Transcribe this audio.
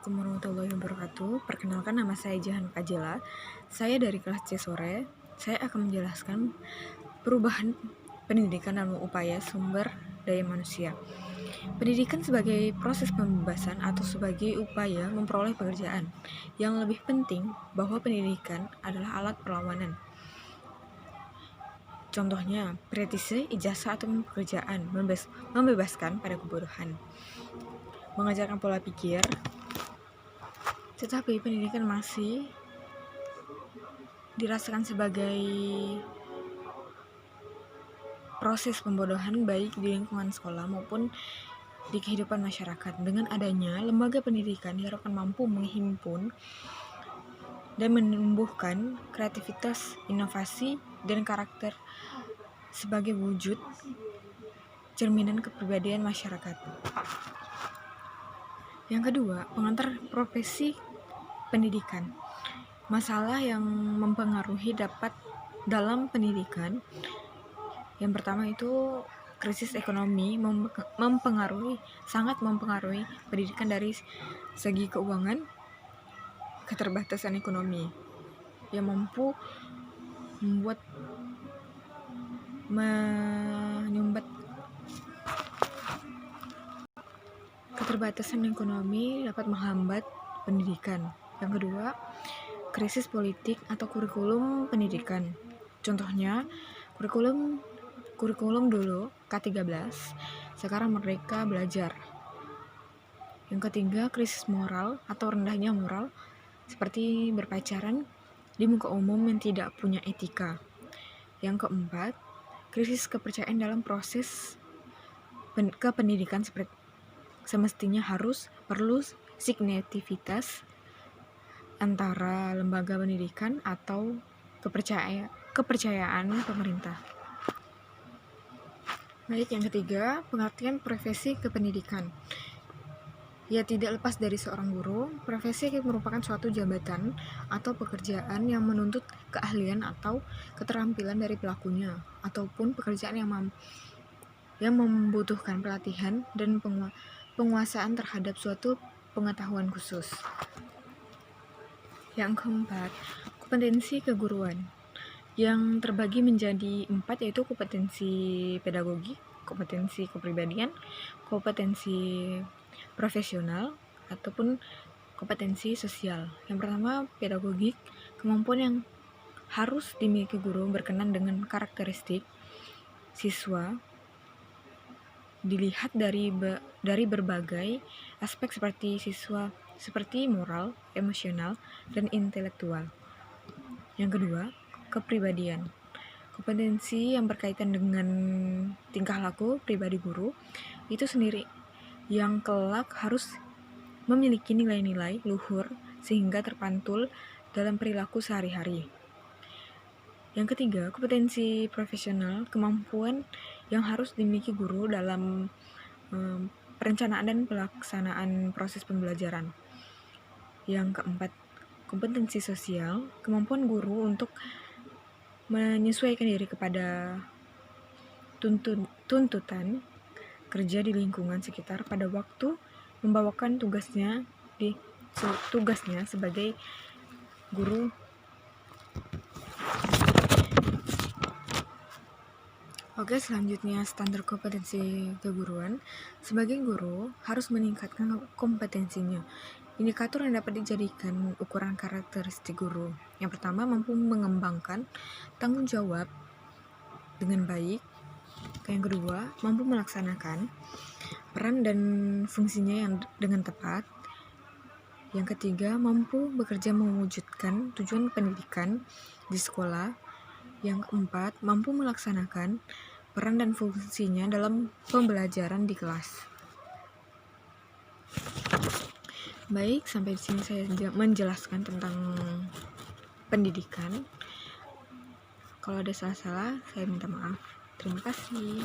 Assalamualaikum warahmatullahi wabarakatuh. Perkenalkan, nama saya Jahan Kajela. Saya dari kelas C sore. Saya akan menjelaskan perubahan pendidikan dalam upaya sumber daya manusia. Pendidikan sebagai proses pembebasan atau sebagai upaya memperoleh pekerjaan. Yang lebih penting bahwa pendidikan adalah alat perlawanan. Contohnya, pretise, ijazah atau pekerjaan membebaskan pada kebodohan. Mengajarkan pola pikir, tetapi pendidikan masih dirasakan sebagai proses pembodohan baik di lingkungan sekolah maupun di kehidupan masyarakat. Dengan adanya lembaga pendidikan diharapkan mampu menghimpun dan menumbuhkan kreativitas, inovasi, dan karakter sebagai wujud cerminan kepribadian masyarakat. Yang kedua, pengantar profesi pendidikan. Masalah yang mempengaruhi dapat dalam pendidikan. Yang pertama itu krisis ekonomi sangat mempengaruhi pendidikan dari segi keuangan, keterbatasan ekonomi yang mampu menyumbat keterbatasan ekonomi dapat menghambat pendidikan. Yang kedua, krisis politik atau kurikulum pendidikan. Contohnya, kurikulum dulu K13, sekarang Merdeka Belajar. Yang ketiga, krisis moral atau rendahnya moral, seperti berpacaran di muka umum yang tidak punya etika. Yang keempat, krisis kepercayaan dalam proses kependidikan, seperti semestinya perlu sinergitas antara lembaga pendidikan atau kepercayaan pemerintah. Baik, yang ketiga, pengertian profesi kependidikan. Ya, tidak lepas dari seorang guru, profesi merupakan suatu jabatan atau pekerjaan yang menuntut keahlian atau keterampilan dari pelakunya, ataupun pekerjaan yang membutuhkan pelatihan dan penguasaan terhadap suatu pengetahuan khusus. Yang keempat, kompetensi keguruan yang terbagi menjadi 4, yaitu kompetensi pedagogi, kompetensi kepribadian, kompetensi profesional, ataupun kompetensi sosial. Yang pertama, pedagogik, kemampuan yang harus dimiliki guru berkenan dengan karakteristik siswa dilihat dari berbagai aspek seperti moral, emosional, dan intelektual. Yang kedua, kepribadian. Kompetensi yang berkaitan dengan tingkah laku pribadi guru itu sendiri yang kelak harus memiliki nilai-nilai luhur sehingga terpantul dalam perilaku sehari-hari. Yang ketiga, kompetensi profesional, kemampuan yang harus dimiliki guru dalam perencanaan dan pelaksanaan proses pembelajaran. Yang keempat, kompetensi sosial, kemampuan guru untuk menyesuaikan diri kepada tuntutan kerja di lingkungan sekitar pada waktu membawakan tugasnya sebagai guru. Oke, selanjutnya standar kompetensi keguruan. Sebagai guru harus meningkatkan kompetensinya. Indikator yang dapat dijadikan ukuran karakteristik guru. Yang pertama, mampu mengembangkan tanggung jawab dengan baik. Yang kedua, mampu melaksanakan peran dan fungsinya yang dengan tepat. Yang ketiga, mampu bekerja mewujudkan tujuan pendidikan di sekolah. Yang keempat, mampu melaksanakan peran dan fungsinya dalam pembelajaran di kelas. Baik, sampai di sini saya menjelaskan tentang pendidikan. Kalau ada salah-salah, saya minta maaf. Terima kasih.